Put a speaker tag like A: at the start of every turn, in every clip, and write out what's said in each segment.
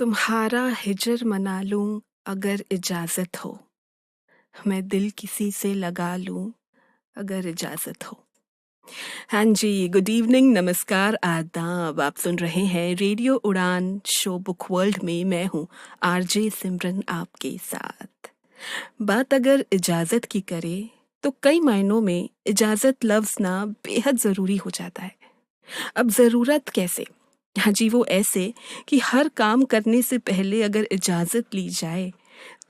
A: तुम्हारा हिजर मना लूं अगर इजाजत हो। मैं दिल किसी से लगा लूं अगर इजाजत हो। हाँ जी, गुड इवनिंग, नमस्कार, आदाब। आप सुन रहे हैं रेडियो उड़ान शो बुक वर्ल्ड में। मैं हूँ आरजे सिमरन आपके साथ। बात अगर इजाजत की करे तो कई मायनों में इजाजत लफ्ज ना बेहद जरूरी हो जाता है। अब ज़रूरत कैसे? हाँ जी, वो ऐसे कि हर काम करने से पहले अगर इजाज़त ली जाए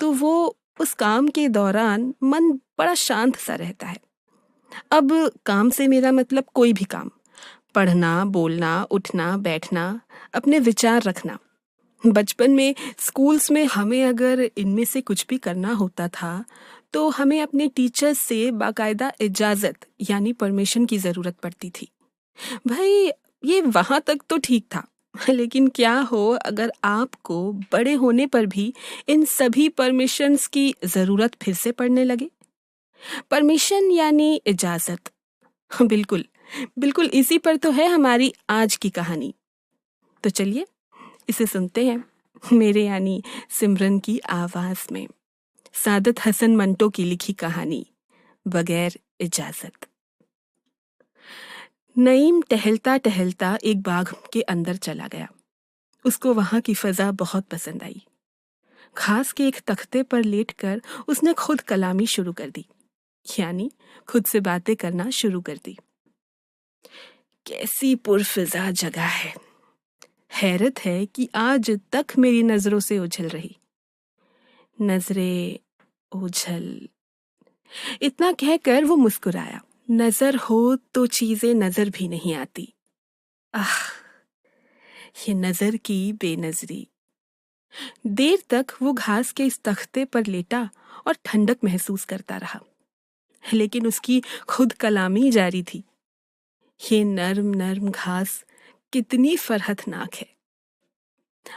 A: तो वो उस काम के दौरान मन बड़ा शांत सा रहता है। अब काम से मेरा मतलब कोई भी काम, पढ़ना, बोलना, उठना, बैठना, अपने विचार रखना। बचपन में स्कूल्स में हमें अगर इनमें से कुछ भी करना होता था तो हमें अपने टीचर्स से बाकायदा इजाज़त यानी परमिशन की ज़रूरत पड़ती थी। भाई, ये वहाँ तक तो ठीक था। लेकिन क्या हो अगर आपको बड़े होने पर भी इन सभी परमिशंस की ज़रूरत फिर से पड़ने लगे? परमिशन यानी इजाज़त। बिल्कुल, बिल्कुल इसी पर तो है हमारी आज की कहानी। तो चलिए इसे सुनते हैं मेरे यानी सिमरन की आवाज़ में। सादत हसन मंटो की लिखी कहानी बगैर इजाज़त। नईम टहलता टहलता एक बाग के अंदर चला गया। उसको वहां की फजा बहुत पसंद आई। घास के एक तख्ते पर लेटकर उसने खुद कलामी शुरू कर दी, यानी खुद से बातें करना शुरू कर दी। कैसी पुरफिजा जगह है। हैरत है कि आज तक मेरी नजरों से उछल रही। नजरें ओझल। इतना कहकर वो मुस्कुराया। नजर हो तो चीजें नजर भी नहीं आती। आह, ये नजर की बेनजरी। देर तक वो घास के इस तख्ते पर लेटा और ठंडक महसूस करता रहा, लेकिन उसकी खुद कलामी जारी थी। ये नर्म नर्म घास कितनी फरहतनाक है।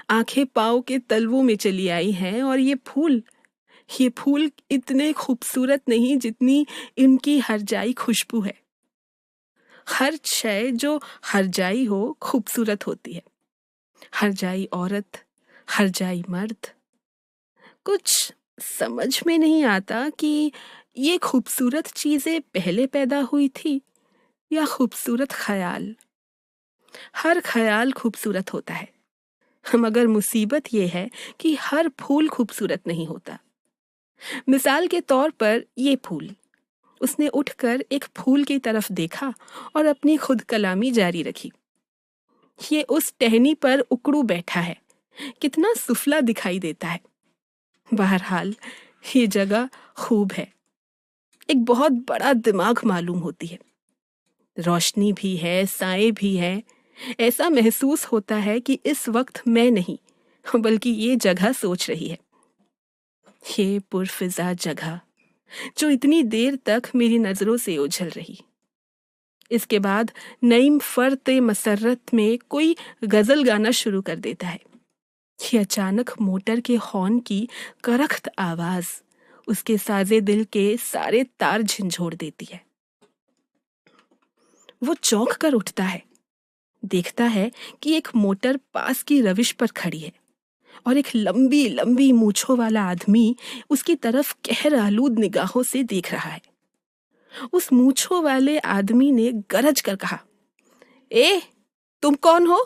A: आंखें पाँव के तलवों में चली आई हैं और ये फूल इतने खूबसूरत नहीं जितनी इनकी हरजाई खुशबू है। हर शय जो हरजाई हो खूबसूरत होती है। हरजाई औरत, हरजाई मर्द। कुछ समझ में नहीं आता कि ये खूबसूरत चीजें पहले पैदा हुई थी या खूबसूरत ख्याल। हर ख्याल खूबसूरत होता है, मगर मुसीबत ये है कि हर फूल खूबसूरत नहीं होता। मिसाल के तौर पर ये फूल। उसने उठकर एक फूल की तरफ देखा और अपनी खुद कलामी जारी रखी। ये उस टहनी पर उकड़ू बैठा है, कितना सुफला दिखाई देता है। बहरहाल ये जगह खूब है। एक बहुत बड़ा दिमाग मालूम होती है। रोशनी भी है, साए भी है। ऐसा महसूस होता है कि इस वक्त मैं नहीं बल्कि ये जगह सोच रही है। ये पुरफिजा जगह जो इतनी देर तक मेरी नजरों से ओझल रही। इसके बाद नईम फर्ते मसरत में कोई गजल गाना शुरू कर देता है। ये अचानक मोटर के हॉर्न की करख्त आवाज उसके साजे दिल के सारे तार झंझोड़ देती है। वो चौंक कर उठता है। देखता है कि एक मोटर पास की रविश पर खड़ी है और एक लंबी लंबी मूंछों वाला आदमी उसकी तरफ कहर आलूद निगाहों से देख रहा है। उस मूंछों वाले आदमी ने गरज कर कहा, ए, तुम कौन हो?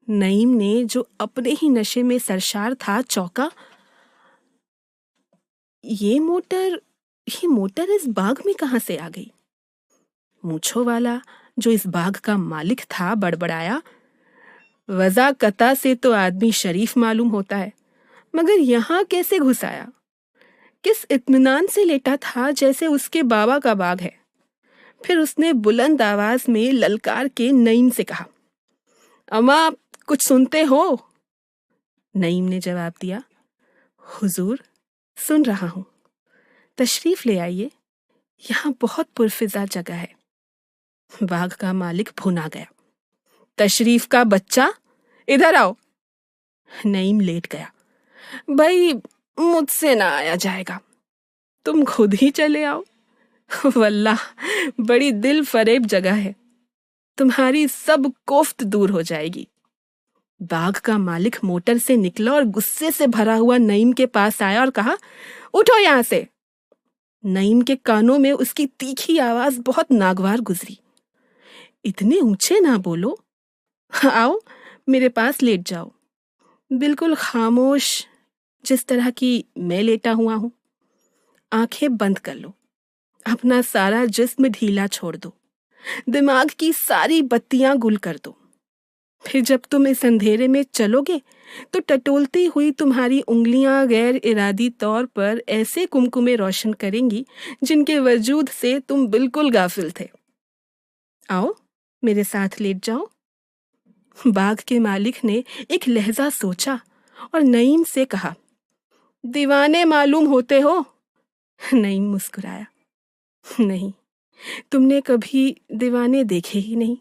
A: नईम ने, जो अपने ही नशे में सरशार था, चौंका। ये मोटर इस बाग में कहां से आ गई? मूंछों वाला, जो इस बाग का मालिक था, बड़बड़ाया, वज़ाकता से तो आदमी शरीफ मालूम होता है, मगर यहाँ कैसे घुस आया? किस इत्मीनान से लेटा था जैसे उसके बाबा का बाग है। फिर उसने बुलंद आवाज में ललकार के नईम से कहा, अम्मा, कुछ सुनते हो? नईम ने जवाब दिया, हुजूर, सुन रहा हूं। तशरीफ ले आइए, यहाँ बहुत पुरफिजा जगह है। बाग का मालिक भुना गया। तशरीफ का बच्चा, इधर आओ। नईम लेट गया। भाई, मुझसे ना आया जाएगा, तुम खुद ही चले आओ। वल्लाह, बड़ी दिल फरेब जगह है, तुम्हारी सब कोफ्त दूर हो जाएगी। बाग का मालिक मोटर से निकला और गुस्से से भरा हुआ नईम के पास आया और कहा, उठो यहां से। नईम के कानों में उसकी तीखी आवाज बहुत नागवार गुजरी। इतने ऊंचे ना बोलो, आओ मेरे पास लेट जाओ, बिल्कुल खामोश, जिस तरह की मैं लेटा हुआ हूं। आंखें बंद कर लो, अपना सारा जिस्म ढीला छोड़ दो, दिमाग की सारी बत्तियां गुल कर दो। फिर जब तुम इस अंधेरे में चलोगे तो टटोलती हुई तुम्हारी उंगलियां गैर इरादी तौर पर ऐसे कुमकुमे रोशन करेंगी जिनके वजूद से तुम बिल्कुल गाफिल थे। आओ मेरे साथ लेट जाओ। बाग के मालिक ने एक लहजा सोचा और नईम से कहा, दीवाने मालूम होते हो। नईम मुस्कुराया, नहीं, तुमने कभी दीवाने देखे ही नहीं।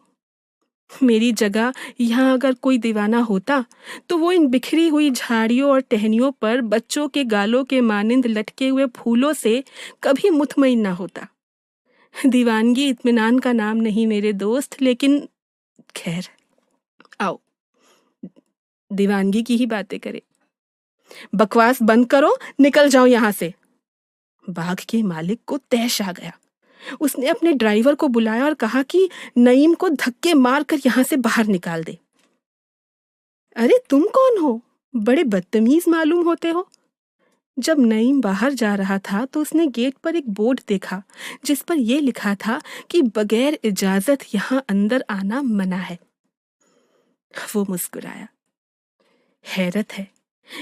A: मेरी जगह यहाँ अगर कोई दीवाना होता तो वो इन बिखरी हुई झाड़ियों और टहनियों पर बच्चों के गालों के मानिंद लटके हुए फूलों से कभी मुतमईन ना होता। दीवानगी इत्मीनान का नाम नहीं मेरे दोस्त, लेकिन खैर, आओ दीवानगी की ही बातें करें। बकवास बंद करो, निकल जाओ यहाँ से। बाग के मालिक को तैश आ गया। उसने अपने ड्राइवर को बुलाया और कहा कि नईम को धक्के मारकर यहां से बाहर निकाल दे। अरे तुम कौन हो? बड़े बदतमीज मालूम होते हो। जब नईम बाहर जा रहा था तो उसने गेट पर एक बोर्ड देखा जिस पर यह लिखा था कि बगैर इजाजत यहां अंदर आना मना है। वो मुस्कुराया। हैरत है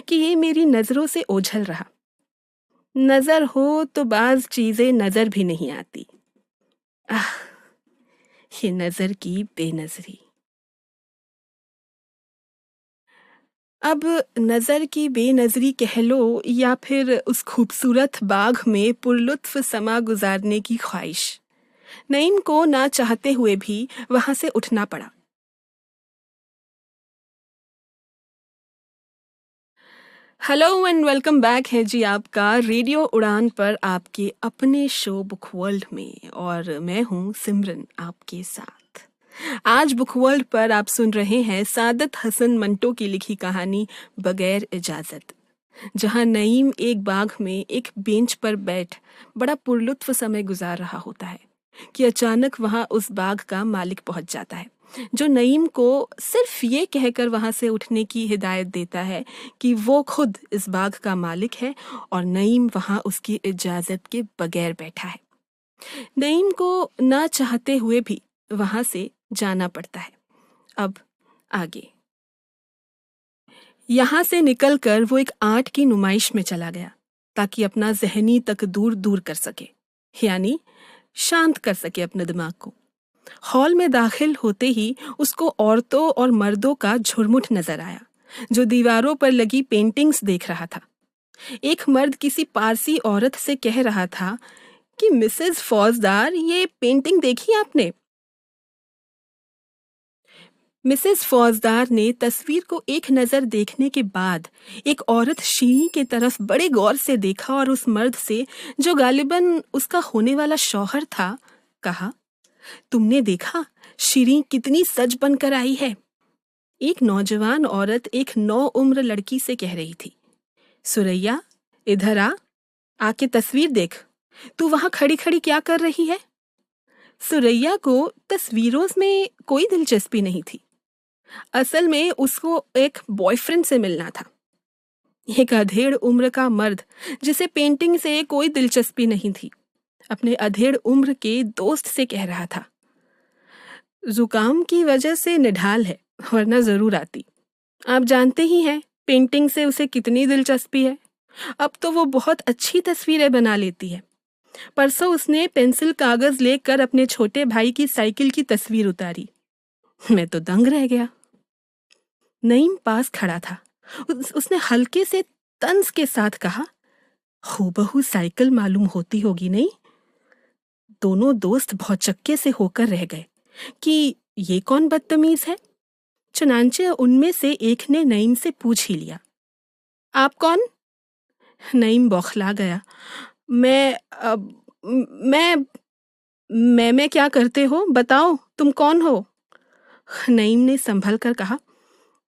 A: कि ये मेरी नजरों से ओझल रहा। नजर हो तो बाज चीजें नजर भी नहीं आती। आह, ये नजर की बेनजरी। अब नजर की बेनजरी कह लो या फिर उस खूबसूरत बाग में पुरलुत्फ समा गुजारने की ख्वाहिश, नईम को ना चाहते हुए भी वहां से उठना पड़ा। हेलो एंड वेलकम बैक है जी आपका रेडियो उड़ान पर आपके अपने शो बुक वर्ल्ड में, और मैं हूं सिमरन आपके साथ। आज बुक वर्ल्ड पर आप सुन रहे हैं सादत हसन मंटो की लिखी कहानी बगैर इजाजत, जहां नईम एक बाग में एक बेंच पर बैठ बड़ा पुरलुत्फ समय गुजार रहा होता है कि अचानक वहां उस बाग का मालिक पहुंच जाता है, जो नईम को सिर्फ ये कहकर वहां से उठने की हिदायत देता है कि वो खुद इस बाग का मालिक है और नईम वहां उसकी इजाजत के बगैर बैठा है। नईम को ना चाहते हुए भी वहां से जाना पड़ता है। अब आगे। यहां से निकलकर वो एक आर्ट की नुमाइश में चला गया ताकि अपना जहनी तक दूर दूर कर सके, यानी शांत कर सके अपने दिमाग को। हॉल में दाखिल होते ही उसको औरतों और मर्दों का झुरमुट नजर आया जो दीवारों पर लगी पेंटिंग्स देख रहा था। एक मर्द किसी पारसी औरत से कह रहा था कि मिसेस फौजदार, ये पेंटिंग देखी आपने? मिसेस फौजदार ने तस्वीर को एक नजर देखने के बाद एक औरत शीरी की तरफ बड़े गौर से देखा और उस मर्द से, जो गालिबन उसका होने वाला शौहर था, कहा, तुमने देखा शीरी कितनी सज बनकर आई है? एक नौजवान औरत एक नौ उम्र लड़की से कह रही थी, सुरैया इधर आ, आके तस्वीर देख। तू वहां खड़ी खड़ी क्या कर रही है? सुरैया को तस्वीरों में कोई दिलचस्पी नहीं थी। असल में उसको एक बॉयफ्रेंड से मिलना था। एक अधेड़ उम्र का मर्द जिसे पेंटिंग से कोई दिलचस्पी नहीं थी, अपने अधेड़ उम्र के दोस्त से कह रहा था, जुकाम की वजह से निढाल है, वरना जरूर आती। आप जानते ही हैं पेंटिंग से उसे कितनी दिलचस्पी है। अब तो वो बहुत अच्छी तस्वीरें बना लेती है। परसों उसने पेंसिल कागज लेकर अपने छोटे भाई की साइकिल की तस्वीर उतारी। मैं तो दंग रह गया। नईम पास खड़ा था। उसने हल्के से तंज के साथ कहा, हूबहू साइकिल मालूम होती होगी नहीं? दोनों दोस्त भौचक्के से होकर रह गए कि ये कौन बदतमीज है। चुनांचे उनमें से एक ने नईम से पूछ ही लिया, आप कौन? नईम बौखला गया। मैं मैं क्या करते हो, बताओ तुम कौन हो? नईम ने संभल कर कहा,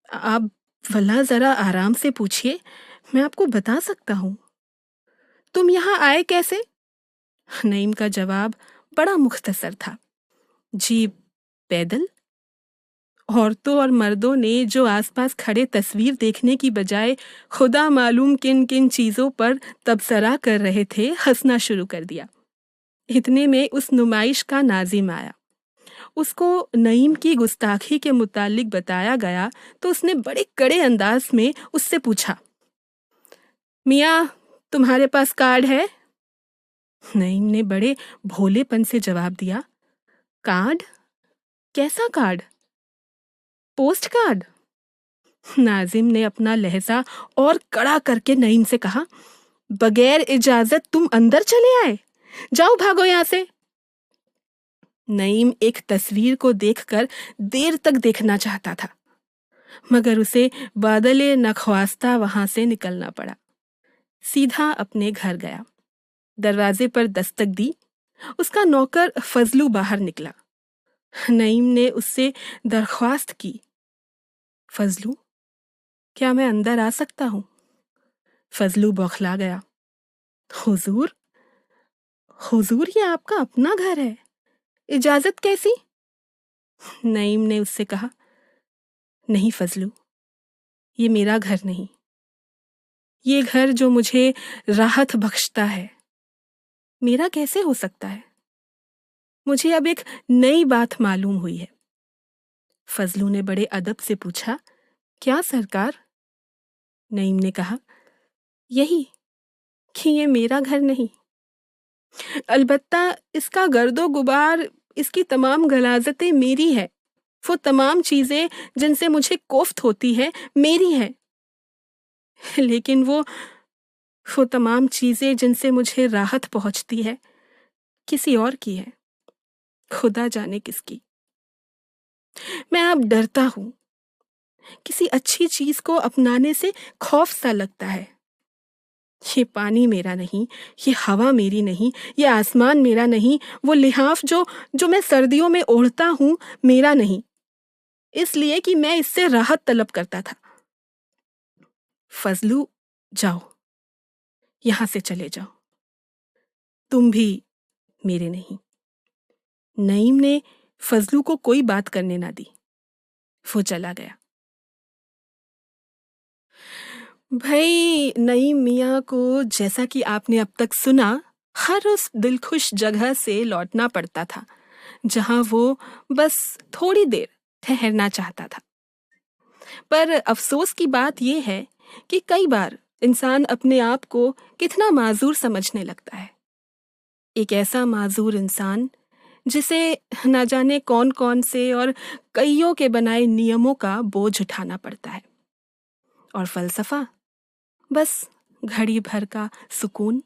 A: आप भला ज़रा आराम से पूछिए, मैं आपको बता सकता हूँ। तुम यहाँ आए कैसे? नईम का जवाब बड़ा मुख्तसर था। जी, पैदल। औरतों और मर्दों ने जो आसपास खड़े तस्वीर देखने की बजाय खुदा मालूम किन किन चीज़ों पर तबसरा कर रहे थे, हंसना शुरू कर दिया। इतने में उस नुमाइश का नाजिम आया। उसको नईम की गुस्ताखी के मुतालिक बताया गया तो उसने बड़े कड़े अंदाज में उससे पूछा, मियाँ, तुम्हारे पास कार्ड है? नईम ने बड़े भोलेपन से जवाब दिया, कार्ड? कैसा कार्ड? Post card? नाजिम ने अपना लहजा और कड़ा करके नईम से कहा, बगैर इजाजत तुम अंदर चले आए? जाओ, भागो यहां से। नईम एक तस्वीर को देखकर देर तक देखना चाहता था, मगर उसे बादले नख्वास्ता वहां से निकलना पड़ा। सीधा अपने घर गया। दरवाजे पर दस्तक दी। उसका नौकर फजलू बाहर निकला। नईम ने उससे दरख्वास्त की, फजलू, क्या मैं अंदर आ सकता हूँ? फजलू बौखला गया। हुजूर, हुजूर, ये आपका अपना घर है, इजाजत कैसी? नईम ने उससे कहा, नहीं फजलू, ये मेरा घर नहीं। ये घर जो मुझे राहत बख्शता है, मेरा कैसे हो सकता है? मुझे अब एक नई बात मालूम हुई है। फजलू ने बड़े अदब से पूछा, क्या सरकार? नईम ने कहा, यही कि ये मेरा घर नहीं। अलबत्ता इसका गर्दो गुबार, इसकी तमाम गलाजतें मेरी है। वो तमाम चीजें जिनसे मुझे कोफ्त होती है, मेरी है। लेकिन वो तमाम चीजें जिनसे मुझे राहत पहुंचती है, किसी और की है, खुदा जाने किसकी। मैं अब डरता हूं। किसी अच्छी चीज को अपनाने से खौफ सा लगता है। ये पानी मेरा नहीं, ये हवा मेरी नहीं, ये आसमान मेरा नहीं, वो लिहाफ जो मैं सर्दियों में ओढ़ता हूं, मेरा नहीं, इसलिए कि मैं इससे राहत तलब करता था। फजलू, जाओ, यहां से चले जाओ, तुम भी मेरे नहीं। नईम ने फजलू को कोई बात करने ना दी। वो चला गया। भाई, नईम मियाँ को, जैसा कि आपने अब तक सुना, हर उस दिलखुश जगह से लौटना पड़ता था जहां वो बस थोड़ी देर ठहरना चाहता था। पर अफसोस की बात यह है कि कई बार इंसान अपने आप को कितना माजूर समझने लगता है। एक ऐसा माजूर इंसान जिसे ना जाने कौन कौन से और कईयों के बनाए नियमों का बोझ उठाना पड़ता है। और फलसफा, बस घड़ी भर का सुकून,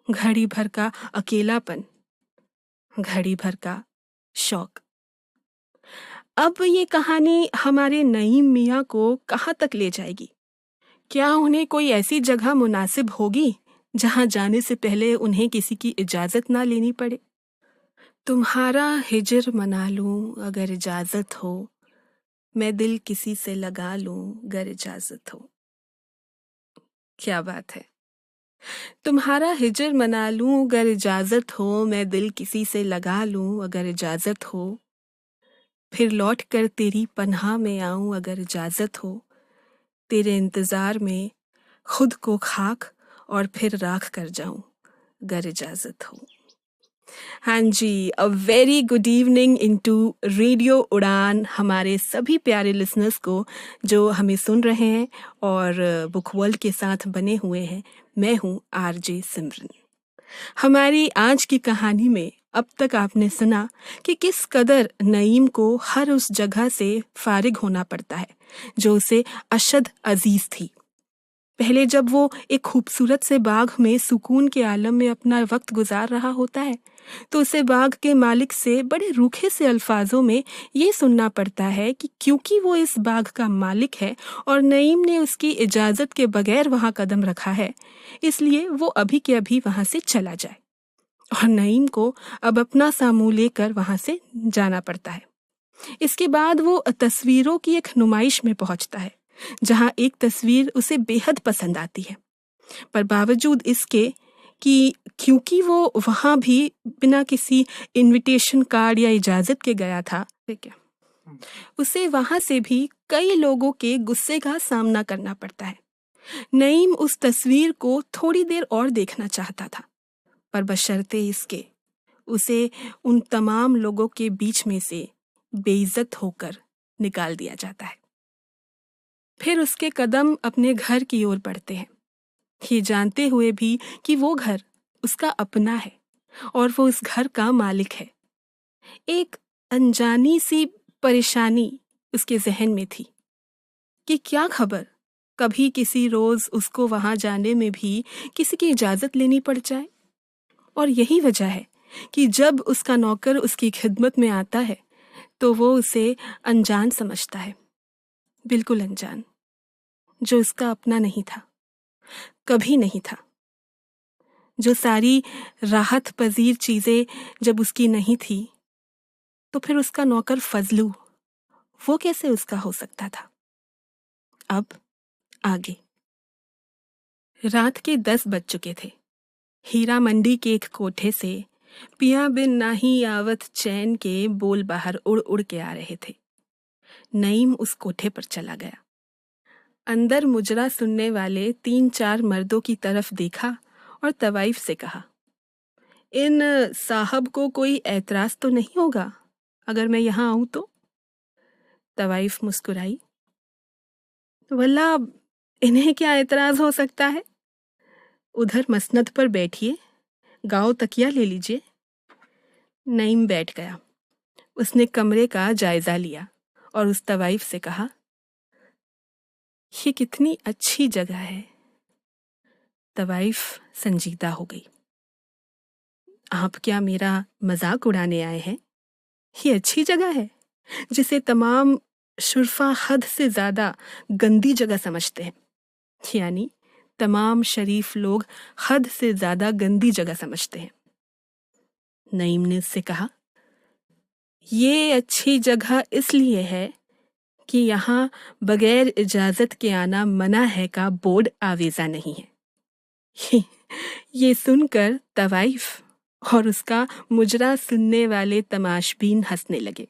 A: घड़ी भर का अकेलापन, घड़ी भर का शौक। अब ये कहानी हमारे नईम मियाँ को कहाँ तक ले जाएगी? क्या उन्हें कोई ऐसी जगह मुनासिब होगी जहाँ जाने से पहले उन्हें किसी की इजाज़त ना लेनी पड़े? तुम्हारा हिजर मना लूं अगर इजाज़त हो, मैं दिल किसी से लगा लूं अगर इजाज़त हो। क्या बात है। तुम्हारा हिजर मना लूं अगर इजाज़त हो, मैं दिल किसी से लगा लूं अगर इजाज़त हो। फिर लौट कर तेरी पनाह में आऊं अगर इजाज़त हो। तेरे इंतज़ार में खुद को खाक और फिर राख कर जाऊं अगर इजाज़त हो। हाँ जी, a very good evening into radio Udaan हमारे सभी प्यारे लिसनर्स को जो हमें सुन रहे हैं और बुक वर्ल्ड के साथ बने हुए हैं। मैं हूँ आरजे सिमरन। हमारी आज की कहानी में अब तक आपने सुना कि किस कदर नईम को हर उस जगह से फारिग होना पड़ता है जो उसे अशद अजीज थी। पहले जब वो एक खूबसूरत से बाग में सुकून के आलम में अपना वक्त गुजार रहा होता है तो उसे बाग के मालिक से बड़े रूखे से अल्फाजों में ये सुनना पड़ता है कि क्योंकि वो इस बाग का मालिक है और नईम ने उसकी इजाज़त के बगैर वहाँ कदम रखा है, इसलिए वो अभी के अभी वहाँ से चला जाए। और नईम को अब अपना सामू लेकर वहाँ से जाना पड़ता है। इसके बाद वो तस्वीरों की एक नुमाइश में पहुंचता है जहां एक तस्वीर उसे बेहद पसंद आती है, पर बावजूद इसके कि क्योंकि वो वहां भी बिना किसी इनविटेशन कार्ड या इजाज़त के गया था, ठीक है, उसे वहां से भी कई लोगों के गुस्से का सामना करना पड़ता है। नईम उस तस्वीर को थोड़ी देर और देखना चाहता था, पर बशर्ते इसके उसे उन तमाम लोगों के बीच में से बेइज्जत होकर निकाल दिया जाता है। फिर उसके कदम अपने घर की ओर बढ़ते हैं, ये जानते हुए भी कि वो घर उसका अपना है और वो उस घर का मालिक है। एक अनजानी सी परेशानी उसके जहन में थी कि क्या खबर कभी किसी रोज उसको वहां जाने में भी किसी की इजाजत लेनी पड़ जाए। और यही वजह है कि जब उसका नौकर उसकी खिदमत में आता है तो वो उसे अनजान समझता है, बिल्कुल अनजान, जो उसका अपना नहीं था, कभी नहीं था। जो सारी राहत पजीर चीजें जब उसकी नहीं थी, तो फिर उसका नौकर फजलू वो कैसे उसका हो सकता था। अब आगे। रात के 10 बज चुके थे। हीरा मंडी के एक कोठे से पिया बिन नाही आवत चैन के बोल बाहर उड़ उड़ के आ रहे थे। नईम उस कोठे पर चला गया। अंदर मुजरा सुनने वाले 3-4 मर्दों की तरफ देखा और तवाइफ से कहा, इन साहब को कोई ऐतराज तो नहीं होगा अगर मैं यहाँ आऊं तो? तवाइफ मुस्कुराई, वल्ला इन्हें क्या ऐतराज हो सकता है, उधर मसनद पर बैठिए, गाओ तकिया ले लीजिए। नईम बैठ गया। उसने कमरे का जायजा लिया और उस तवाइफ से कहा, ये कितनी अच्छी जगह है। तवाइफ संजीदा हो गई। आप क्या मेरा मजाक उड़ाने आए हैं? ये अच्छी जगह है जिसे तमाम शुरफा हद से ज्यादा गंदी जगह समझते हैं, यानी तमाम शरीफ लोग हद से ज्यादा गंदी जगह समझते हैं। नईम ने उससे कहा, ये अच्छी जगह इसलिए है कि यहाँ बगैर इजाजत के आना मना है का बोर्ड आवेजा नहीं है। ये सुनकर तवाइफ और उसका मुजरा सुनने वाले तमाशबीन हंसने लगे।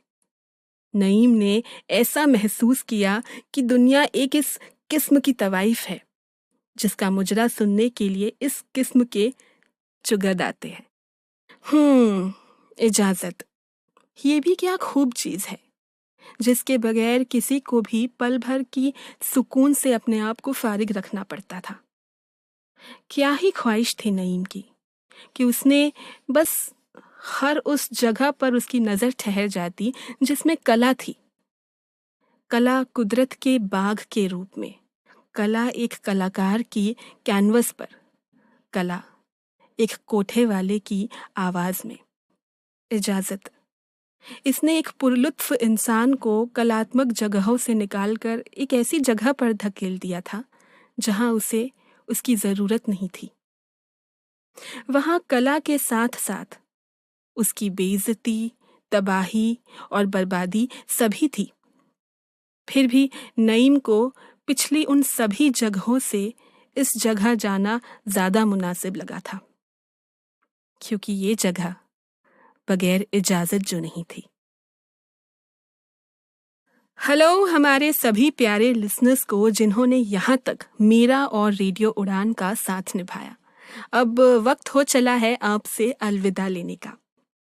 A: नईम ने ऐसा महसूस किया कि दुनिया एक इस किस्म की तवाइफ है जिसका मुजरा सुनने के लिए इस किस्म के चुगद आते हैं। इजाजत, ये भी क्या खूब चीज है जिसके बगैर किसी को भी पल भर की सुकून से अपने आप को फारिग रखना पड़ता था। क्या ही ख्वाहिश थी नईम की कि उसने बस हर उस जगह पर उसकी नजर ठहर जाती जिसमें कला थी। कला कुदरत के बाग के रूप में, कला एक कलाकार की कैनवस पर, कला एक कोठे वाले की आवाज में। इजाजत, इसने एक पुरलुत्फ इंसान को कलात्मक जगहों से निकालकर एक ऐसी जगह पर धकेल दिया था जहां उसे उसकी जरूरत नहीं थी। वहां कला के साथ साथ उसकी बेइज्जती, तबाही और बर्बादी सभी थी। फिर भी नईम को पिछली उन सभी जगहों से इस जगह जाना ज्यादा मुनासिब लगा था, क्योंकि ये जगह बगैर इजाजत जो नहीं थी। हेलो हमारे सभी प्यारे लिसनर्स को जिन्होंने यहाँ तक मेरा और रेडियो उड़ान का साथ निभाया। अब वक्त हो चला है आपसे अलविदा लेने का।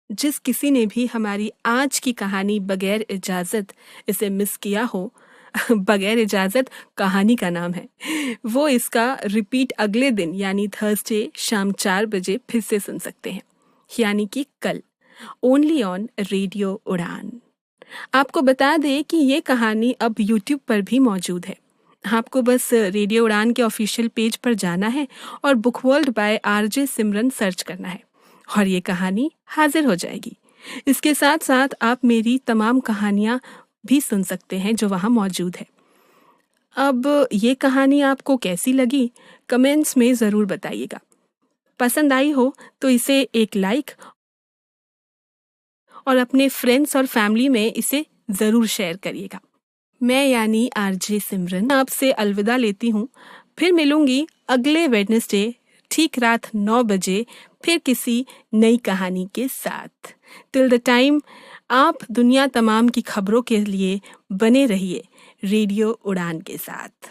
A: जिस किसी ने भी हमारी आज की कहानी बगैर इजाज़त इसे मिस किया हो, बगैर इजाज़त कहानी का नाम है, वो इसका रिपीट अगले दिन यानी थर्सडे शाम 4 बजे फिर से सुन सकते हैं, यानी कि कल, ओनली ऑन रेडियो उड़ान। आपको बता दें कि ये कहानी अब YouTube पर भी मौजूद है। आपको बस रेडियो उड़ान के ऑफिशियल पेज पर जाना है और book world by RJ Simran search करना है और ये कहानी हाजिर हो जाएगी। इसके साथ साथ आप मेरी तमाम कहानियाँ भी सुन सकते हैं जो वहाँ मौजूद है। अब ये कहानी आपको कैसी लगी कमेंट्स में ज़रूर बताइएगा। पसंद आई हो तो इसे एक लाइक और अपने फ्रेंड्स और फैमिली में इसे ज़रूर शेयर करिएगा। मैं यानी आरजे सिमरन आपसे अलविदा लेती हूँ। फिर मिलूंगी अगले वेडनेसडे ठीक रात 9 बजे फिर किसी नई कहानी के साथ। टिल द टाइम आप दुनिया तमाम की खबरों के लिए बने रहिए रेडियो उड़ान के साथ।